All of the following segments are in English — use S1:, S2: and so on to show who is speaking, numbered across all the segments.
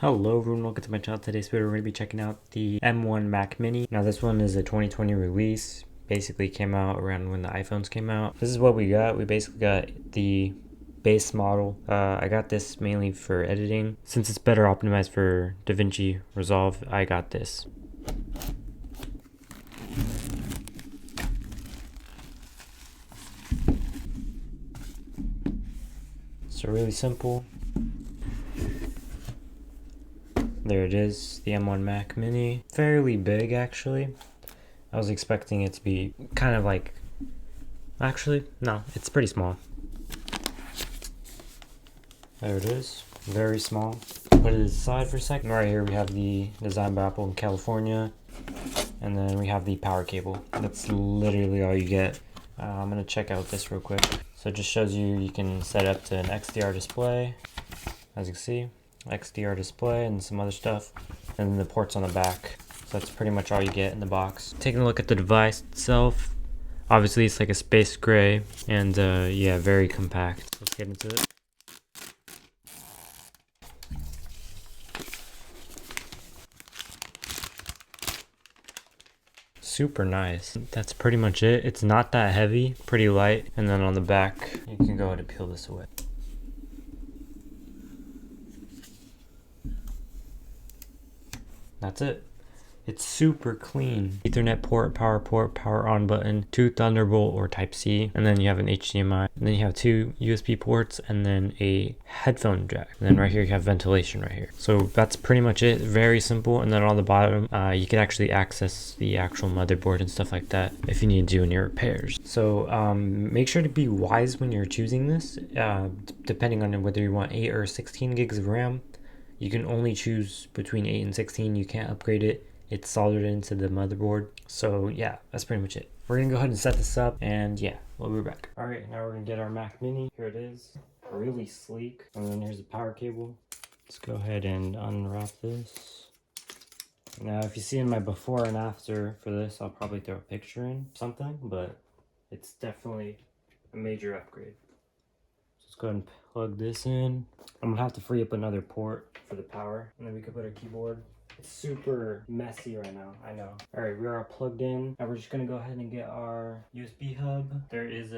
S1: Hello everyone, welcome to my channel. Today's video we're going to be checking out the M1 Mac Mini. Now this one is a 2020 release. Basically came out around when the iPhones came out. This is what we got. We basically got the base model. I got this mainly for editing. Since it's better optimized for DaVinci Resolve, I got this. So really simple. There it is, the M1 Mac Mini. Fairly big actually. I was expecting it to be kind of like, actually, no, it's pretty small. There it is, very small. Put it aside for a second. Right here we have the design by Apple in California. And then we have the power cable. That's literally all you get. I'm gonna check out this real quick. So it just shows you can set it up to an XDR display, as you can see. XDR display and some other stuff, and then the ports on the back. So that's pretty much all you get in the box. Taking a look at the device itself, obviously it's like a space gray, and yeah, very compact. Let's get into it. Super nice. That's pretty much it. It's not that heavy, pretty light, and then on the back you can go ahead and peel this away. That's it. It's super clean. Ethernet port, power on button, 2 Thunderbolt or Type-C, and then you have an HDMI, and then you have 2 USB ports, and then a headphone jack. And then right here you have ventilation right here. So that's pretty much it. Very simple. And then on the bottom, you can actually access the actual motherboard and stuff like that if you need to do any repairs. So make sure to be wise when you're choosing this, depending on whether you want 8 or 16 gigs of RAM. You can only choose between 8 and 16. You can't upgrade it. It's soldered into the motherboard. So yeah, that's pretty much it. We're gonna go ahead and set this up, and yeah, we'll be back. All right, now we're gonna get our Mac Mini. Here it is, really sleek. And then here's the power cable. Let's go ahead and unwrap this. Now, if you see in my before and after for this, I'll probably throw a picture in something, but it's definitely a major upgrade. Let's go ahead and plug this in. I'm gonna have to free up another port for the power, and then we can put our keyboard. It's super messy right now, I know. All right, we are plugged in. Now we're just gonna go ahead and get our USB hub. There is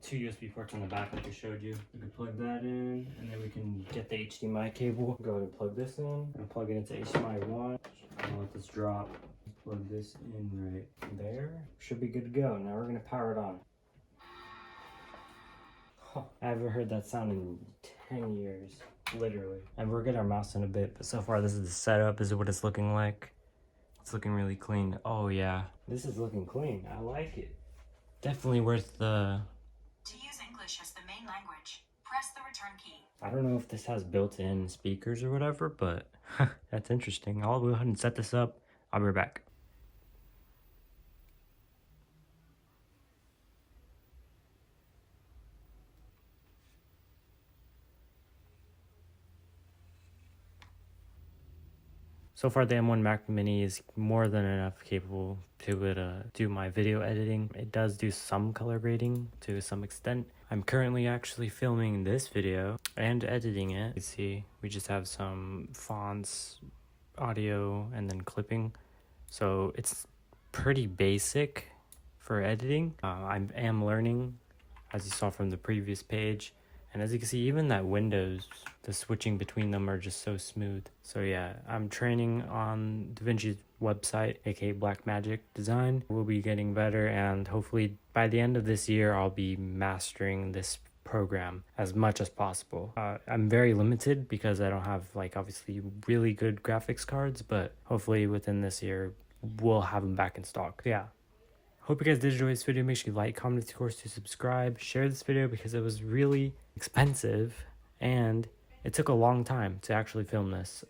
S1: 2 USB ports on the back like I showed you. We can plug that in, and then we can get the HDMI cable. Go ahead and plug this in, and plug it into HDMI 1. I'll let this drop. Plug this in right there. Should be good to go. Now we're gonna power it on. I haven't heard that sound in 10 years, literally. And we'll get our mouse in a bit, but so far this is the setup. This is what it's looking like. It's looking really clean. Oh yeah, this is looking clean. I like it. Definitely worth the...
S2: To use English as the main language, press the return key.
S1: I don't know if this has built-in speakers or whatever, but that's interesting. I'll go ahead and set this up. I'll be right back. So far, the M1 Mac Mini is more than enough capable to do my video editing. It does do some color grading to some extent. I'm currently actually filming this video and editing it. You see, we just have some fonts, audio, and then clipping. So it's pretty basic for editing. I am learning, as you saw from the previous page. And as you can see, even that Windows, the switching between them are just so smooth. So yeah, I'm training on DaVinci's website, aka Blackmagic Design. We'll be getting better, and hopefully by the end of this year, I'll be mastering this program as much as possible. I'm very limited because I don't have obviously really good graphics cards, but hopefully within this year, we'll have them back in stock. Yeah. Hope you guys did enjoy this video. Make sure you like, comment, of course, to subscribe. Share this video because it was really expensive and it took a long time to actually film this.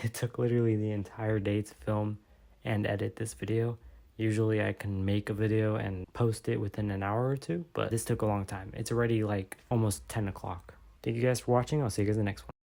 S1: It took literally the entire day to film and edit this video. Usually I can make a video and post it within an hour or two, but this took a long time. It's already almost 10 o'clock. Thank you guys for watching. I'll see you guys in the next one.